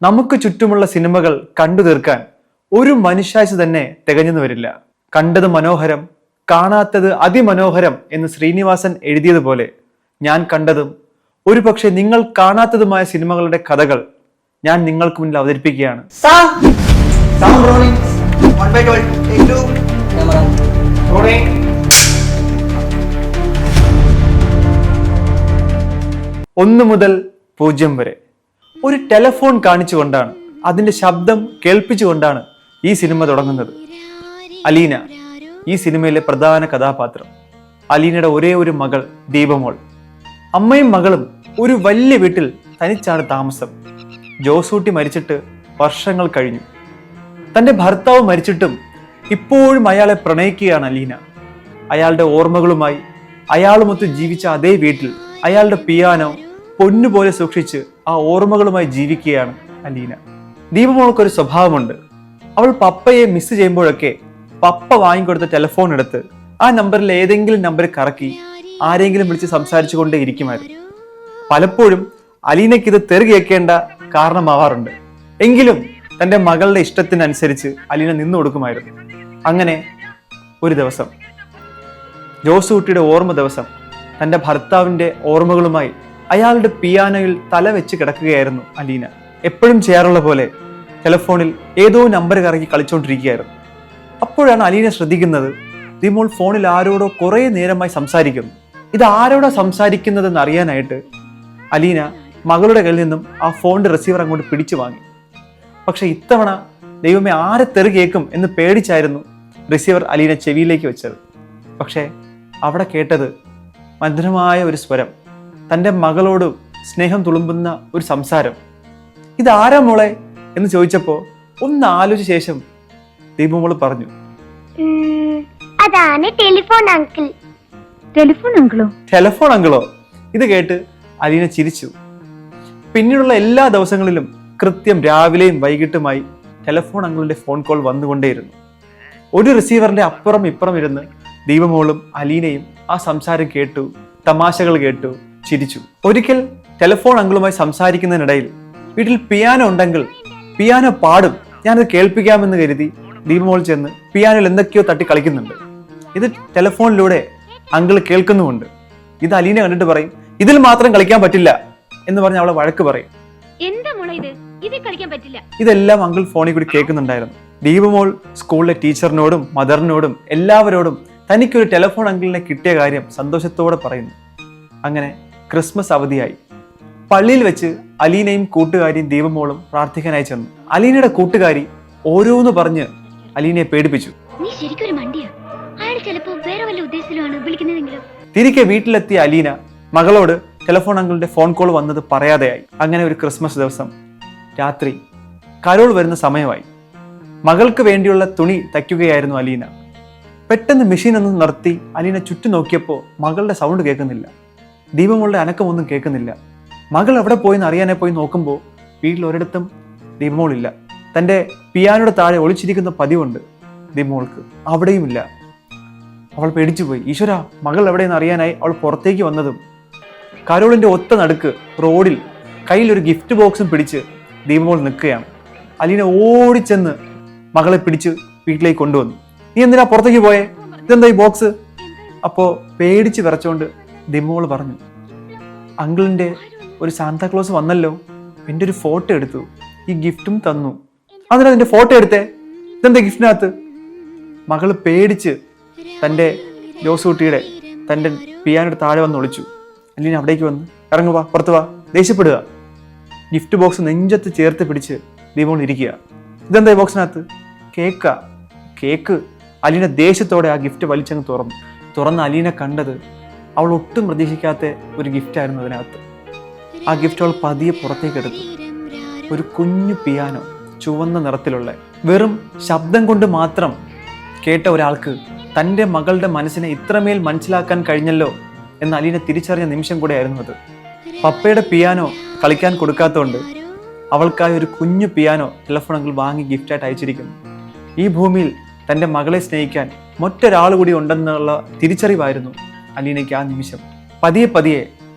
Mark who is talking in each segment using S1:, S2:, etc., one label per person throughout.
S1: നമുക്ക് ചുറ്റുമുള്ള സിനിമകൾ കണ്ടു തീർക്കാൻ ഒരു മനുഷ്യാഴ്ച തന്നെ തികഞ്ഞെന്ന് വരില്ല. കണ്ടത് മനോഹരം, കാണാത്തത് അതിമനോഹരം എന്ന് ശ്രീനിവാസൻ എഴുതിയതുപോലെ ഞാൻ കണ്ടതും ഒരുപക്ഷെ നിങ്ങൾ കാണാത്തതുമായ സിനിമകളുടെ കഥകൾ ഞാൻ നിങ്ങൾക്ക് മുന്നിൽ അവതരിപ്പിക്കുകയാണ്. ഒന്ന് മുതൽ 0 വരെ ഒരു ടെലഫോൺ കാണിച്ചുകൊണ്ടാണ്, അതിന്റെ ശബ്ദം കേൾപ്പിച്ചുകൊണ്ടാണ് ഈ സിനിമ തുടങ്ങുന്നത്. അലീന ഈ സിനിമയിലെ പ്രധാന കഥാപാത്രം. അലീനയുടെ ഒരേ ഒരു മകൾ ദീപമോൾ. അമ്മയും മകളും ഒരു വലിയ വീട്ടിൽ തനിച്ചാണ് താമസം. ജോസൂട്ടി മരിച്ചിട്ട് വർഷങ്ങൾ കഴിഞ്ഞു. തന്റെ ഭർത്താവ് മരിച്ചിട്ടും ഇപ്പോഴും അയാളെ പ്രണയിക്കുകയാണ് അലീന. അയാളുടെ ഓർമ്മകളുമായി അയാളുമൊത്ത് ജീവിച്ച അതേ വീട്ടിൽ അയാളുടെ പിയാനോ പൊന്നുപോലെ സൂക്ഷിച്ച് ആ ഓർമ്മകളുമായി ജീവിക്കുകയാണ് അലീന. ദീപമോൾക്കൊരു സ്വഭാവമുണ്ട്. അവൾ പപ്പയെ മിസ് ചെയ്യുമ്പോഴൊക്കെ പപ്പ വാങ്ങിക്കൊടുത്ത ടെലിഫോൺ എടുത്ത് ആ നമ്പറിൽ ഏതെങ്കിലും നമ്പർ കറക്കി ആരെങ്കിലും വിളിച്ച് സംസാരിച്ചു കൊണ്ടേ ഇരിക്കുമായിരുന്നു. പലപ്പോഴും അലീനയ്ക്ക് ഇത് തെറി കേൾക്കേണ്ട കാരണമാവാറുണ്ട്. എങ്കിലും തന്റെ മകളുടെ ഇഷ്ടത്തിനനുസരിച്ച് അലീന നിന്നു കൊടുക്കുമായിരുന്നു. അങ്ങനെ ഒരു ദിവസം, ജോസൂട്ടിയുടെ ഓർമ്മ ദിവസം, തന്റെ ഭർത്താവിന്റെ ഓർമ്മകളുമായി അയാളുടെ പിയാനോയിൽ തല വെച്ച് കിടക്കുകയായിരുന്നു അലീന. എപ്പോഴും ചെയ്യാറുള്ള പോലെ ടെലിഫോണിൽ ഏതോ നമ്പർ കറക്കി കളിച്ചുകൊണ്ടിരിക്കുകയായിരുന്നു. അപ്പോഴാണ് അലീന ശ്രദ്ധിക്കുന്നത്, ദീപമോൾ ഫോണിൽ ആരോടോ കുറെ നേരമായി സംസാരിക്കുന്നു. ഇത് ആരോടോ സംസാരിക്കുന്നതെന്ന് അറിയാനായിട്ട് അലീന മകളുടെ കയ്യിൽ നിന്നും ആ ഫോണിന്റെ റിസീവർ അങ്ങോട്ട് പിടിച്ചു വാങ്ങി. പക്ഷെ ഇത്തവണ ദൈവമേ ആരെ തെറി കേൾക്കും എന്ന് പേടിച്ചായിരുന്നു റിസീവർ അലീന ചെവിയിലേക്ക് വെച്ചത്. പക്ഷെ അവിടെ കേട്ടത് മധുരമായ ഒരു സ്വരം, തൻ്റെ മകളോട് സ്നേഹം തുളുമ്പുന്ന ഒരു സംസാരം. ഇതാരാ മോളെ എന്ന് ചോദിച്ചപ്പോ ഒന്ന് ആലോചിച്ച ശേഷം ദീപമോള് പറഞ്ഞു,
S2: അതാണ് ടെലിഫോൺ അങ്കിൾ.
S1: ടെലിഫോൺ അങ്കിളോ? ഇത് കേട്ട് അലീന ചിരിച്ചു. പിന്നീടുള്ള എല്ലാ ദിവസങ്ങളിലും കൃത്യം രാവിലെയും വൈകിട്ടുമായി ടെലിഫോൺ അങ്കിളിന്റെ ഫോൺ കോൾ വന്നുകൊണ്ടേയിരുന്നു. ഒരു റിസീവറിന്റെ അപ്പുറം ഇപ്പുറം ഇരുന്ന് ദീപമോളും അലീനയും ആ സംസാരം കേട്ടു, തമാശകൾ കേട്ടു, ചിരിച്ചു. ഒരിക്കൽ ടെലിഫോൺ അങ്കിളുമായി സംസാരിക്കുന്നതിനിടയിൽ വീട്ടിൽ പിയാനോ ഉണ്ടെങ്കിൽ പിയാനോ പാടും, ഞാനത് കേൾപ്പിക്കാമെന്ന് കരുതി ദീപമോൾ ചെന്ന് പിയാനോയിൽ എന്തൊക്കെയോ തട്ടി കളിക്കുന്നുണ്ട്. ഇത് ടെലിഫോണിലൂടെ അങ്കിൾ കേൾക്കുന്നുമുണ്ട്. ഇത് അലീന കണ്ടിട്ട് പറയും, ഇതിൽ മാത്രം കളിക്കാൻ പറ്റില്ല എന്ന് പറഞ്ഞ് അവളെ വഴക്ക് പറയും. ഇതെല്ലാം അങ്കിൾ ഫോണിൽ കൂടി കേൾക്കുന്നുണ്ടായിരുന്നു. ദീപമോൾ സ്കൂളിലെ ടീച്ചറിനോടും മദറിനോടും എല്ലാവരോടും തനിക്കൊരു ടെലിഫോൺ അങ്കിളിനെ കിട്ടിയ കാര്യം സന്തോഷത്തോടെ പറയുന്നു. അങ്ങനെ ക്രിസ്മസ് അവധിയായി. പള്ളിയിൽ വെച്ച് അലീനയും കൂട്ടുകാരിയും ദീപമോളും പ്രാർത്ഥിക്കാനായി ചെന്നു. അലീനയുടെ കൂട്ടുകാരി ഓരോന്ന് പറഞ്ഞ് അലീനയെ പേടിപ്പിച്ചു. തിരികെ വീട്ടിലെത്തിയ അലീന മകളോട് ടെലിഫോൺ അങ്കിളിന്റെ ഫോൺ കോൾ വന്നത് പറയാതെയായി. അങ്ങനെ ഒരു ക്രിസ്മസ് ദിവസം രാത്രി കരോൾ വരുന്ന സമയമായി. മകൾക്ക് വേണ്ടിയുള്ള തുണി തയ്ക്കുകയായിരുന്നു അലീന. പെട്ടെന്ന് മെഷീൻ ഒന്ന് നിർത്തി അലീന ചുറ്റും നോക്കിയപ്പോൾ മകളുടെ സൗണ്ട് കേൾക്കുന്നില്ല. ദീപമോളുടെ അനക്കമൊന്നും കേൾക്കുന്നില്ല. മകൾ എവിടെ പോയെന്ന് അറിയാനെ പോയി നോക്കുമ്പോൾ വീട്ടിൽ ഒരിടത്തും ദീപമോളില്ല. തൻ്റെ പിയാനോയുടെ താഴെ ഒളിച്ചിരിക്കുന്ന പതിവുണ്ട് ദീപമോൾക്ക്, അവിടെയുമില്ല. അവൾ പേടിച്ചുപോയി. ഈശ്വര, മകൾ എവിടെയെന്ന് അറിയാനായി അവൾ പുറത്തേക്ക് വന്നതും കരോളിന്റെ ഒത്ത നടുക്ക് റോഡിൽ കയ്യിലൊരു ഗിഫ്റ്റ് ബോക്സും പിടിച്ച് ദീപമോൾ നിൽക്കുകയാണ്. അലീന ഓടിച്ചെന്ന് മകളെ പിടിച്ച് വീട്ടിലേക്ക് കൊണ്ടുവന്നു. നീ എന്തിനാ പുറത്തേക്ക് പോയേ? ഇതെന്താ ഈ ബോക്സ്? അപ്പോ പേടിച്ച് വിറച്ചുകൊണ്ട് ദീപമോൾ പറഞ്ഞു, അങ്കിളിന്റെ ഒരു സാന്താക്ലോസ് വന്നല്ലോ, എൻ്റെ ഒരു ഫോട്ടോ എടുത്തു, ഈ ഗിഫ്റ്റും തന്നു. അതിനാ നിന്റെ ഫോട്ടോ എടുത്തേ? ഇതെന്താ ഗിഫ്റ്റിനകത്ത്? മകള് പേടിച്ച് തൻ്റെ ജോസൂട്ടിയുടെ തൻ്റെ പിയാനോയുടെ താഴെ വന്ന് ഒളിച്ചു. അലീന അവിടേക്ക് വന്ന്, ഇറങ്ങുക, പുറത്തു വാ, ദേഷ്യപ്പെടുക. ഗിഫ്റ്റ് ബോക്സ് നെഞ്ചത്ത് ചേർത്ത് പിടിച്ച് ദീപമോൾ ഇരിക്കുക. ഇതെന്താ ഈ ബോക്സിനകത്ത്? കേക്ക്. അലീന ദേഷ്യത്തോടെ ആ ഗിഫ്റ്റ് വലിച്ചങ്ങ് തുറന്ന് അലീന കണ്ടത് അവൾ ഒട്ടും പ്രതീക്ഷിക്കാത്ത ഒരു ഗിഫ്റ്റായിരുന്നു അതിനകത്ത്. ആ ഗിഫ്റ്റ് അവൾ പതിയെ പുറത്തേക്ക് എടുത്തു. ഒരു കുഞ്ഞു പിയാനോ, ചുവന്ന നിറത്തിലുള്ള. വെറും ശബ്ദം കൊണ്ട് മാത്രം കേട്ട ഒരാൾക്ക് തൻ്റെ മകളുടെ മനസ്സിനെ ഇത്രമേൽ മനസ്സിലാക്കാൻ കഴിഞ്ഞല്ലോ എന്ന് അലീന തിരിച്ചറിഞ്ഞ നിമിഷം കൂടെ ആയിരുന്നു അത്. പപ്പയുടെ പിയാനോ കളിക്കാൻ കൊടുക്കാത്തതുകൊണ്ട് അവൾക്കായി ഒരു കുഞ്ഞു പിയാനോ ടെലിഫോൺ അങ്കിൾ വാങ്ങി ഗിഫ്റ്റായിട്ട് അയച്ചിരിക്കുന്നു. ഈ ഭൂമിയിൽ തൻ്റെ മകളെ സ്നേഹിക്കാൻ മറ്റൊരാൾ കൂടി ഉണ്ടെന്നുള്ള തിരിച്ചറിവായിരുന്നു അലീനയ്ക്ക് ആ നിമിഷം. പതിയെ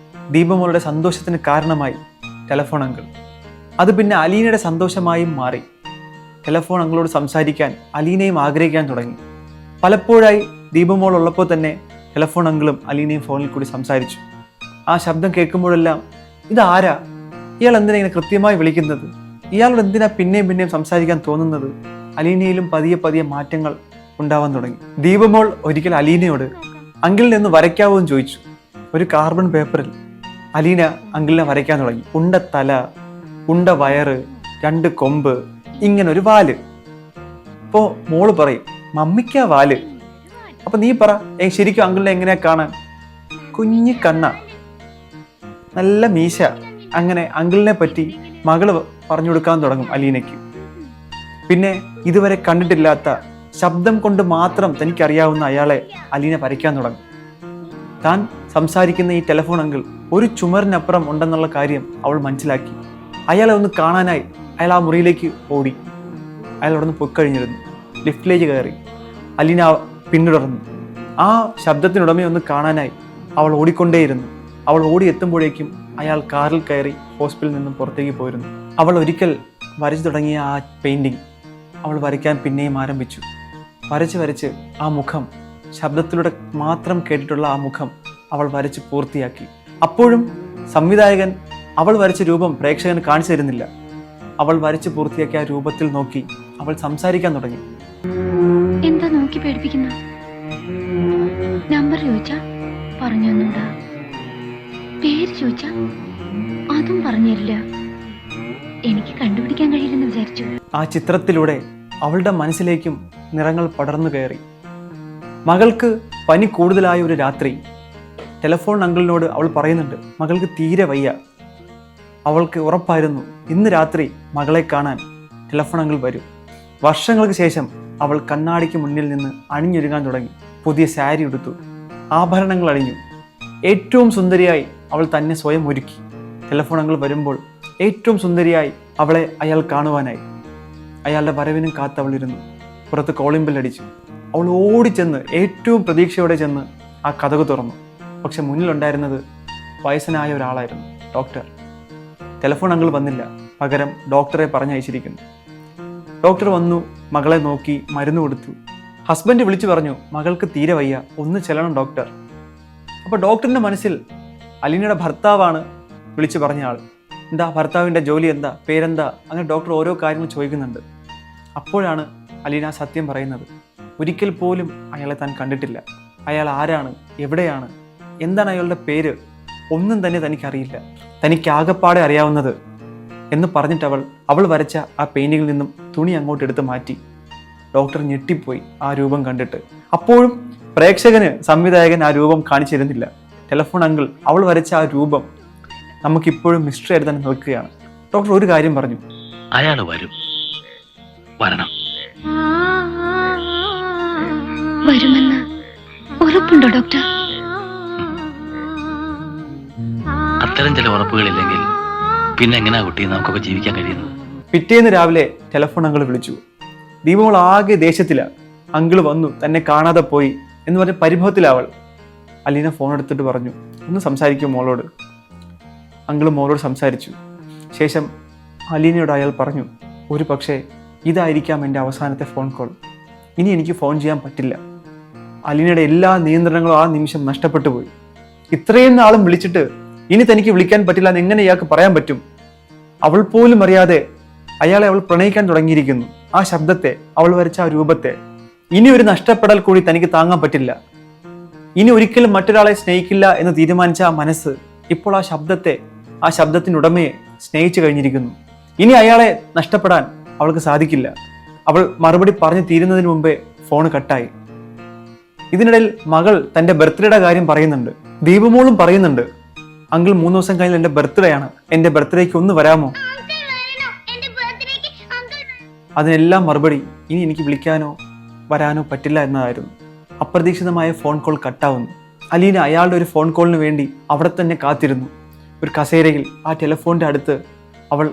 S1: ദീപമോളുടെ സന്തോഷത്തിന് കാരണമായി ടെലിഫോൺ അങ്കിൾ. അത് പിന്നെ അലീനയുടെ സന്തോഷമായും മാറി. ടെലഫോൺ അങ്കിളോട് സംസാരിക്കാൻ അലീനയും ആഗ്രഹിക്കാൻ തുടങ്ങി. പലപ്പോഴായി ദീപമോൾ ഉള്ളപ്പോൾ തന്നെ ടെലഫോൺ അങ്കിളും അലീനയും ഫോണിൽ കൂടി സംസാരിച്ചു. ആ ശബ്ദം കേൾക്കുമ്പോഴെല്ലാം ഇതാരാ, ഇയാൾ എന്തിനാ ഇങ്ങനെ കൃത്യമായി വിളിക്കുന്നത്, ഇയാളോട് എന്തിനാ പിന്നെയും പിന്നെയും സംസാരിക്കാൻ തോന്നുന്നത്? അലീനയിലും പതിയെ പതിയെ മാറ്റങ്ങൾ ഉണ്ടാവാൻ തുടങ്ങി. ദീപമോൾ ഒരിക്കൽ അലീനയോട് അങ്കിളിനെ ഒന്ന് വരയ്ക്കാവോ എന്ന് ചോദിച്ചു. ഒരു കാർബൺ പേപ്പറിൽ അലീന അങ്കിളിനെ വരയ്ക്കാൻ തുടങ്ങി. ഉണ്ട തല, ഉണ്ട വയറ്, 2 കൊമ്പ്, ഇങ്ങനെ ഒരു വാല്. അപ്പോ മോള് പറയും, മമ്മിക്കാ വാല്. അപ്പൊ നീ പറ, ശരിക്കും അങ്കിളിനെ എങ്ങനെയാ കാണാൻ? കുഞ്ഞി കണ്ണ, നല്ല മീശ. അങ്ങനെ അങ്കിളിനെ പറ്റി മകള് പറഞ്ഞു കൊടുക്കാൻ തുടങ്ങും അലീനയ്ക്ക്. പിന്നെ ഇതുവരെ കണ്ടിട്ടില്ലാത്ത ശബ്ദം കൊണ്ട് മാത്രം തനിക്കറിയാവുന്ന അയാളെ അലീന വരയ്ക്കാൻ തുടങ്ങും. താൻ സംസാരിക്കുന്ന ഈ ടെലഫോൺ അങ്കിൾ ഒരു ചുമരിനപ്പുറം ഉണ്ടെന്നുള്ള കാര്യം അവൾ മനസ്സിലാക്കി. അയാളെ ഒന്ന് കാണാനായി അയാൾ ആ മുറിയിലേക്ക് ഓടി. അയാൾ അവിടെ നിന്ന് പൊയ്ക്കഴിഞ്ഞിരുന്നു. ലിഫ്റ്റിലേക്ക് കയറി. അലീന പിന്തുടർന്നു. ആ ശബ്ദത്തിനുടമയെ ഒന്ന് കാണാനായി അവൾ ഓടിക്കൊണ്ടേയിരുന്നു. അവൾ ഓടി എത്തുമ്പോഴേക്കും അയാൾ കാറിൽ കയറി ഹോസ്പിറ്റലിൽ നിന്നും പുറത്തേക്ക് പോയിരുന്നു. അവൾ ഒരിക്കൽ വരച്ചു തുടങ്ങിയ ആ പെയിന്റിങ് അവൾ വരയ്ക്കാൻ പിന്നെയും ആരംഭിച്ചു. വരച്ച് ആ മുഖം, ശബ്ദത്തിലൂടെ മാത്രം കേട്ടിട്ടുള്ള ആ മുഖം അവൾ വരച്ച് പൂർത്തിയാക്കി. അപ്പോഴും സംവിധായകൻ അവൾ വരച്ച രൂപം പ്രേക്ഷകന് കാണിച്ചു തരുന്നില്ല. അവൾ വരച്ച് പൂർത്തിയാക്കിയ ആ രൂപത്തിൽ നോക്കി അവൾ സംസാരിക്കാൻ തുടങ്ങി.
S2: എന്താ നോക്കി പേടിപ്പിക്കുന്ന? നമ്പർ ചോദിച്ചാ പറഞ്ഞൊന്നുണ്ടാ, പേര് ചോദിച്ചാ അതും പറഞ്ഞില്ല. എനിക്ക് കണ്ടുപിടിക്കാൻ കഴിയില്ലെന്ന് വിചാരിച്ചു.
S1: ആ ചിത്രത്തിലൂടെ അവളുടെ മനസ്സിലേക്കും നിറങ്ങൾ പടർന്നു കയറി. മകൾക്ക് പനി കൂടുതലായ ഒരു രാത്രി ടെലഫോൺ അങ്കിളിനോട് അവൾ പറയുന്നുണ്ട്, മകൾക്ക് തീരെ വയ്യ. അവൾക്ക് ഉറപ്പായിരുന്നു ഇന്ന് രാത്രി മകളെ കാണാൻ ടെലഫോൺ അങ്കിൾ വരും. വർഷങ്ങൾക്ക് ശേഷം അവൾ കണ്ണാടിക്ക് മുന്നിൽ നിന്ന് അണിഞ്ഞൊരുങ്ങാൻ തുടങ്ങി. പുതിയ സാരി ഉടുത്തു, ആഭരണങ്ങൾ അണിഞ്ഞു. ഏറ്റവും സുന്ദരിയായി അവൾ തന്നെ സ്വയം ഒരുക്കി. ടെലഫോൺ അങ്കിൾ വരുമ്പോൾ ഏറ്റവും സുന്ദരിയായി അവളെ അയാൾ കാണുവാനായി. അയാളുടെ വരവിനും കാത്തവളിരുന്നു. പുറത്ത് കോളിംഗ് ബെൽ അടിച്ചു. അവൾ ഓടിച്ചെന്ന് ഏറ്റവും പ്രതീക്ഷയോടെ ചെന്ന് ആ കതക് തുറന്നു. പക്ഷെ മുന്നിലുണ്ടായിരുന്നത് വയസ്സനായ ഒരാളായിരുന്നു, ഡോക്ടർ. ടെലഫോൺ അങ്കിൾ വന്നില്ല, പകരം ഡോക്ടറെ പറഞ്ഞയച്ചിരിക്കുന്നു. ഡോക്ടർ വന്നു, മകളെ നോക്കി മരുന്ന് കൊടുത്തു. ഹസ്ബൻഡ് വിളിച്ചു പറഞ്ഞു, മകൾക്ക് തീരെ വയ്യ, ഒന്ന് ചെല്ലണം ഡോക്ടർ. അപ്പോൾ ഡോക്ടറിൻ്റെ മനസ്സിൽ അലീനയുടെ ഭർത്താവാണ് വിളിച്ചു പറഞ്ഞ ആൾ. എന്താ ഭർത്താവിൻ്റെ ജോലി, എന്താ പേരെന്താ, അങ്ങനെ ഡോക്ടർ ഓരോ കാര്യങ്ങൾ ചോദിക്കുന്നുണ്ട്. അപ്പോഴാണ് അലീന സത്യം പറയുന്നത്. ഒരിക്കൽ പോലും അയാളെ താൻ കണ്ടിട്ടില്ല. അയാൾ ആരാണ്, എവിടെയാണ്, എന്താണ് അയാളുടെ പേര്, ഒന്നും തന്നെ തനിക്കറിയില്ല. തനിക്ക് ആകപ്പാടെ അറിയാവുന്നത് എന്ന് പറഞ്ഞിട്ട് അവൾ വരച്ച ആ പെയിന്റിങ്ങിൽ നിന്നും തുണി അങ്ങോട്ട് എടുത്ത് മാറ്റി. ഡോക്ടർ ഞെട്ടിപ്പോയി ആ രൂപം കണ്ടിട്ട്. അപ്പോഴും പ്രേക്ഷകന് സംവിധായകൻ ആ രൂപം കാണിച്ചിരുന്നില്ല. ടെലഫോൺ അങ്കിൾ അവൾ വരച്ച ആ രൂപം നമുക്കിപ്പോഴും മിസ്റ്ററി ആയിട്ട് തന്നെ നിൽക്കുകയാണ്. ഡോക്ടർ ഒരു കാര്യം പറഞ്ഞു,
S3: അയാൾ വരണം.
S2: വരുമെന്ന് ഉറപ്പുണ്ടോ ഡോക്ടർ?
S3: അത്തരം ചില ഉറപ്പുകളില്ലെങ്കിൽ പിന്നെ എങ്ങനെയാ കുട്ടി നമുക്കൊക്കെ ജീവിക്കാൻ കഴിയുന്നത്?
S1: പിറ്റേന്ന് രാവിലെ ടെലഫോൺ അങ്കിൾ വിളിച്ചു. ദീപമോൾ ആകെ ദേഷ്യത്തിലാണ്. അങ്കിൾ വന്നു, തന്നെ കാണാതെ പോയി എന്ന് പറഞ്ഞ പരിഭവത്തിലാവൾ. അലീന ഫോൺ എടുത്തിട്ട് പറഞ്ഞു, ഒന്ന് സംസാരിക്കും മോളോട്. അങ്കിൾ മോളോട് സംസാരിച്ചു. ശേഷം അലീനയോട് അയാൾ പറഞ്ഞു, ഒരു പക്ഷേ ഇതായിരിക്കാം എൻ്റെ അവസാനത്തെ ഫോൺ കോൾ. ഇനി എനിക്ക് ഫോൺ ചെയ്യാൻ പറ്റില്ല. അലീനയുടെ എല്ലാ നിയന്ത്രണങ്ങളും ആ നിമിഷം നഷ്ടപ്പെട്ടു പോയി. ഇത്രയും നാളും വിളിച്ചിട്ട് ഇനി തനിക്ക് വിളിക്കാൻ പറ്റില്ല എന്ന് എങ്ങനെ ഇയാൾക്ക് പറയാൻ പറ്റും? അവൾ പോലും അറിയാതെ അയാളെ അവൾ പ്രണയിക്കാൻ തുടങ്ങിയിരിക്കുന്നു. ആ ശബ്ദത്തെ, അവൾ വരച്ച ആ രൂപത്തെ. ഇനി ഒരു നഷ്ടപ്പെടൽ കൂടി തനിക്ക് താങ്ങാൻ പറ്റില്ല. ഇനി ഒരിക്കലും മറ്റൊരാളെ സ്നേഹിക്കില്ല എന്ന് തീരുമാനിച്ച ആ മനസ്സ് ഇപ്പോൾ ആ ശബ്ദത്തെ, ആ ശബ്ദത്തിനുടമയെ സ്നേഹിച്ചു കഴിഞ്ഞിരിക്കുന്നു. ഇനി അയാളെ നഷ്ടപ്പെടാൻ അവൾക്ക് സാധിക്കില്ല. അവൾ മറുപടി പറഞ്ഞു തീരുന്നതിന് മുമ്പേ ഫോൺ കട്ടായി. ഇതിനിടയിൽ മകൾ തൻ്റെ ബർത്ത്ഡേയുടെ കാര്യം പറയുന്നുണ്ട്. ദീപമോളും പറയുന്നുണ്ട്, അങ്കിൾ 3 ദിവസം കഴിഞ്ഞാൽ എൻ്റെ ബർത്ത്ഡേ ആണ്, എൻ്റെ ബർത്ത്ഡേക്ക് ഒന്ന് വരാമോ? അതിനെല്ലാം മറുപടി ഇനി എനിക്ക് വിളിക്കാനോ വരാനോ പറ്റില്ല എന്നതായിരുന്നു. അപ്രതീക്ഷിതമായ ഫോൺ കോൾ കട്ടാവുന്നു. അലീന അയാളുടെ ഒരു ഫോൺ കോളിന് വേണ്ടി അവിടെ തന്നെ കാത്തിരുന്നു. ഒരു കസേരയിൽ ആ ടെലിഫോണിൻ്റെ അടുത്ത് അവൾ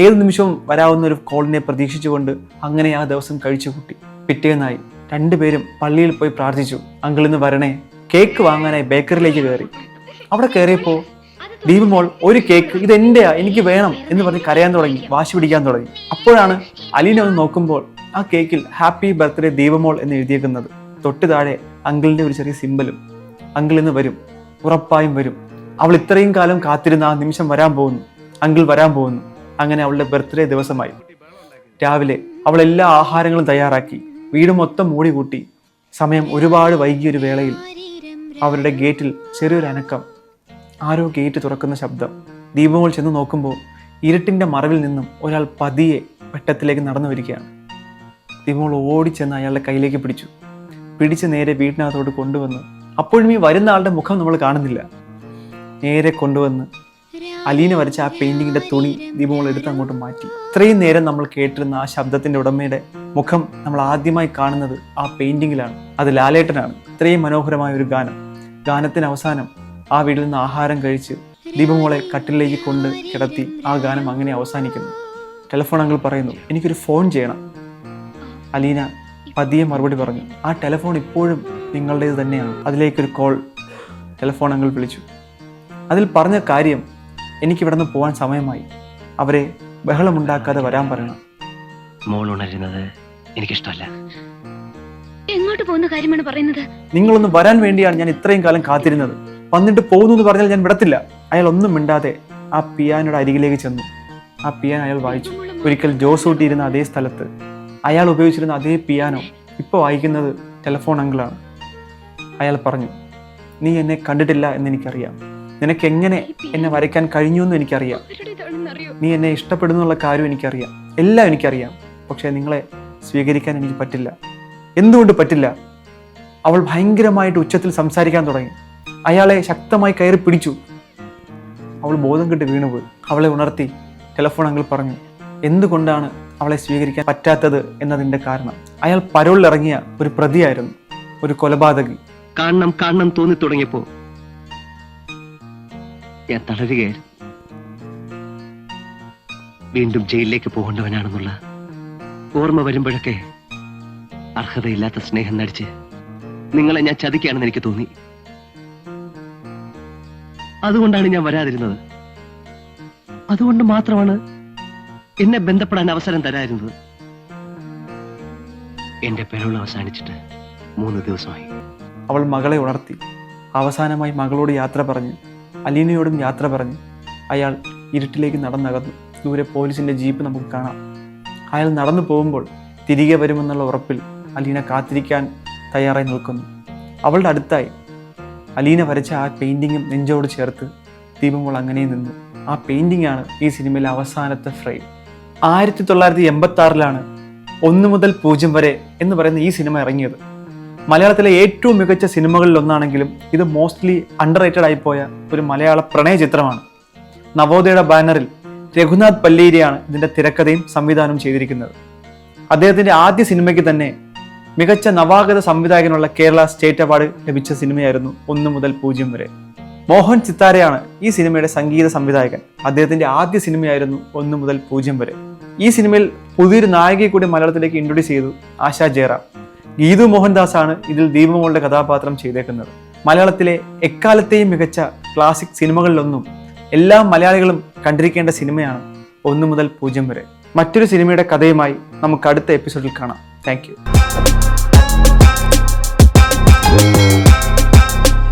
S1: ഏത് നിമിഷവും വരാവുന്ന ഒരു കോളിനെ പ്രതീക്ഷിച്ചുകൊണ്ട് അങ്ങനെ ആ ദിവസം കഴിച്ചു കൂട്ടി. പിറ്റേന്നായി രണ്ടുപേരും പള്ളിയിൽ പോയി പ്രാർത്ഥിച്ചു. അങ്കിളിന്ന് വരണേ. കേക്ക് വാങ്ങാനായി ബേക്കറിയിലേക്ക് കയറി. അവിടെ കയറിയപ്പോൾ ദീപമോൾ ഒരു കേക്ക് ഇതെന്റെയാ, എനിക്ക് വേണം എന്ന് പറഞ്ഞ് കരയാൻ തുടങ്ങി, വാശി പിടിക്കാൻ തുടങ്ങി. അപ്പോഴാണ് അലീന ഒന്ന് നോക്കുമ്പോൾ ആ കേക്കിൽ ഹാപ്പി ബർത്ത്ഡേ ദീപമോൾ എന്ന് എഴുതിയേക്കുന്നത്. തൊട്ട് താഴെ അങ്കിളിന്റെ ഒരു ചെറിയ സിമ്പലും. അങ്കിൾ ഇന്ന് വരും, ഉറപ്പായും വരും. അവൾ ഇത്രയും കാലം കാത്തിരുന്ന ആ നിമിഷം വരാൻ പോകുന്നു. അങ്കിൾ വരാൻ പോകുന്നു. അങ്ങനെ അവളുടെ ബർത്ത്ഡേ ദിവസമായി. രാവിലെ അവൾ എല്ലാ ആഹാരങ്ങളും തയ്യാറാക്കി, വീട് മൊത്തം മൂടി കൂട്ടി. സമയം ഒരുപാട് വൈകിയൊരു വേളയിൽ അവരുടെ ഗേറ്റിൽ ചെറിയൊരു അനക്കം. ആരോ ഗേറ്റ് തുറക്കുന്ന ശബ്ദം. ദീപമോൾ ചെന്ന് നോക്കുമ്പോൾ ഇരുട്ടിന്റെ മറവിൽ നിന്നും ഒരാൾ പതിയെ വെട്ടത്തിലേക്ക് നടന്നു വരികയാണ്. ദീപമോൾ ഓടിച്ചെന്ന് അയാളുടെ കയ്യിലേക്ക് പിടിച്ച് നേരെ വീട്ടിനകത്തോട്ട് കൊണ്ടുവന്ന്, അപ്പോഴും ഈ വരുന്ന ആളുടെ മുഖം നമ്മൾ കാണുന്നില്ല. നേരെ കൊണ്ടുവന്ന് അലീന വരച്ച ആ പെയിന്റിങ്ങിന്റെ തുണി ദീപമോൾ എടുത്ത് അങ്ങോട്ട് മാറ്റി. ഇത്രയും നേരം നമ്മൾ കേട്ടിരുന്ന ആ ശബ്ദത്തിന്റെ ഉടമയുടെ മുഖം നമ്മൾ ആദ്യമായി കാണുന്നത് ആ പെയിന്റിങ്ങിലാണ്. അത് ലാലേട്ടനാണ്. ഇത്രയും മനോഹരമായ ഒരു ഗാനം. ഗാനത്തിന് അവസാനം ആ വീട്ടിൽ നിന്ന് ആഹാരം കഴിച്ച് ദീപമോളെ കട്ടിലേക്ക് കൊണ്ട് കിടത്തി ആ ഗാനം അങ്ങനെ അവസാനിക്കുന്നു. ടെലിഫോൺ അങ്കിൾ പറയുന്നു, എനിക്കൊരു ഫോൺ ചെയ്യണം. അലീന പതിയെ മറുപടി പറഞ്ഞു, ആ ടെലിഫോൺ ഇപ്പോഴും നിങ്ങളുടേത് തന്നെയാണ്. അതിലേക്കൊരു കോൾ. ടെലിഫോൺ അങ്കിൾ വിളിച്ചു. അതിൽ പറഞ്ഞ കാര്യം, എനിക്കിവിടെ നിന്ന് പോകാൻ സമയമായി, അവരെ ബഹളമുണ്ടാക്കാതെ വരാൻ പറയണം.
S3: മോൾ ഉണരുന്നത് എനിക്കിഷ്ടമല്ല.
S2: എങ്ങോട്ട് പോകുന്ന കാര്യമാണ് പറയുന്നത്?
S1: നിങ്ങളൊന്ന് വരാൻ വേണ്ടിയാണ് ഞാൻ ഇത്രയും കാലം കാത്തിരുന്നത്. വന്നിട്ട് പോകുന്നു എന്ന് പറഞ്ഞാൽ ഞാൻ വിടത്തില്ല. അയാൾ ഒന്നും മിണ്ടാതെ ആ പിയാനോയുടെ അരികിലേക്ക് ചെന്നു. ആ പിയാനോ അയാൾ വായിച്ചു. ഒരിക്കൽ ജോസ് ഊട്ടിയിരുന്ന അതേ സ്ഥലത്ത് അയാൾ ഉപയോഗിച്ചിരുന്ന അതേ പിയാനോ ഇപ്പോൾ വായിക്കുന്നത് ടെലിഫോൺ അങ്കിളാണ്. അയാൾ പറഞ്ഞു, നീ എന്നെ കണ്ടിട്ടില്ല എന്നെനിക്കറിയാം. നിനക്ക് എങ്ങനെ എന്നെ വരയ്ക്കാൻ കഴിഞ്ഞു എന്നും എനിക്കറിയാം. നീ എന്നെ ഇഷ്ടപ്പെടുന്നുള്ള കാര്യം എനിക്കറിയാം. എല്ലാം എനിക്കറിയാം. പക്ഷേ നിങ്ങളെ സ്വീകരിക്കാൻ എനിക്ക് പറ്റില്ല. എന്തുകൊണ്ട് പറ്റില്ല? അവൾ ഭയങ്കരമായിട്ട് ഉച്ചത്തിൽ സംസാരിക്കാൻ തുടങ്ങി. അയാളെ ശക്തമായി കയറി പിടിച്ചു. അവൾ ബോധം കെട്ട് വീണുപോയി. അവളെ ഉണർത്തി ടെലിഫോൺ അങ്കിൾ പറഞ്ഞു, എന്തുകൊണ്ടാണ് അവളെ സ്വീകരിക്കാൻ പറ്റാത്തത് എന്നതിൻ്റെ കാരണം. അയാൾ പരോളിലിറങ്ങിയ ഒരു പ്രതിയായിരുന്നു, ഒരു കൊലപാതകി.
S4: കാണണം തോന്നി തുടങ്ങിയപ്പോ ഞാൻ തളരുകയായിരുന്നു. വീണ്ടും ജയിലിലേക്ക് പോകേണ്ടവനാണെന്നുള്ള ഓർമ്മ വരുമ്പോഴൊക്കെ അർഹതയില്ലാത്ത സ്നേഹം നടിച്ച് നിങ്ങളെ ഞാൻ ചതിക്കുകയാണെന്ന് എനിക്ക് തോന്നി. അതുകൊണ്ടാണ് ഞാൻ വരാതിരുന്നത്. അതുകൊണ്ട് മാത്രമാണ് എന്നെ ബന്ധപ്പെടാൻ അവസരം തരാതിരുന്നത്. എന്റെ പെരോൾ അവസാനിച്ചിട്ട് 3 ദിവസമായി.
S1: അവൾ മകളെ ഉണർത്തി. അവസാനമായി മകളോട് യാത്ര പറഞ്ഞു. അലീനയോടും യാത്ര പറഞ്ഞു. അയാൾ ഇരുട്ടിലേക്ക് നടന്നകന്നു. ദൂരെ പോലീസിന്റെ ജീപ്പ് നമുക്ക് കാണാം. അയാൾ നടന്നു പോകുമ്പോൾ തിരികെ വരുമെന്നുള്ള ഉറപ്പിൽ അലീന കാത്തിരിക്കാൻ തയ്യാറായി നിൽക്കുന്നു. അവളുടെ അടുത്തായി അലീന വരച്ച ആ പെയിന്റിങ്ങും നെഞ്ചോട് ചേർത്ത് ദീപമോൾ അങ്ങനെ നിന്നു. ആ പെയിന്റിംഗ് ആണ് ഈ സിനിമയിലെ അവസാനത്തെ ഫ്രെയിം. 1986 1 മുതൽ 0 വരെ എന്ന് പറയുന്ന ഈ സിനിമ ഇറങ്ങിയത്. മലയാളത്തിലെ ഏറ്റവും മികച്ച സിനിമകളിൽ ഒന്നാണെങ്കിലും ഇത് മോസ്റ്റ്ലി അണ്ടർ റേറ്റഡ് ആയിപ്പോയ ഒരു മലയാള പ്രണയ ചിത്രമാണ്. നവോദയയുടെ ബാനറിൽ രഘുനാഥ് പല്ലേരിയാണ് ഇതിന്റെ തിരക്കഥയും സംവിധാനവും ചെയ്തിരിക്കുന്നത്. അദ്ദേഹത്തിന്റെ ആദ്യ സിനിമയ്ക്ക് തന്നെ മികച്ച നവാഗത സംവിധായകനുള്ള കേരള സ്റ്റേറ്റ് അവാർഡ് ലഭിച്ച സിനിമയായിരുന്നു 1 മുതൽ 0 വരെ. മോഹൻ സിത്താരയാണ് ഈ സിനിമയുടെ സംഗീത സംവിധായകൻ. അദ്ദേഹത്തിന്റെ ആദ്യ സിനിമയായിരുന്നു 1 മുതൽ 0 വരെ. ഈ സിനിമയിൽ പുതിയൊരു നായികയെ കൂടി മലയാളത്തിലേക്ക് ഇൻട്രൊഡ്യൂസ് ചെയ്തു, ആശാ ജയറാം. ഗീതു മോഹൻദാസ് ആണ് ഇതിൽ ദീപമോളുടെ കഥാപാത്രം ചെയ്തേക്കുന്നത്. മലയാളത്തിലെ എക്കാലത്തെയും മികച്ച ക്ലാസിക് സിനിമകളിലൊന്നും എല്ലാ മലയാളികളും കണ്ടിരിക്കേണ്ട സിനിമയാണ് 1 മുതൽ 0 വരെ. മറ്റൊരു സിനിമയുടെ കഥയുമായി നമുക്ക് അടുത്ത എപ്പിസോഡിൽ കാണാം. Thank you.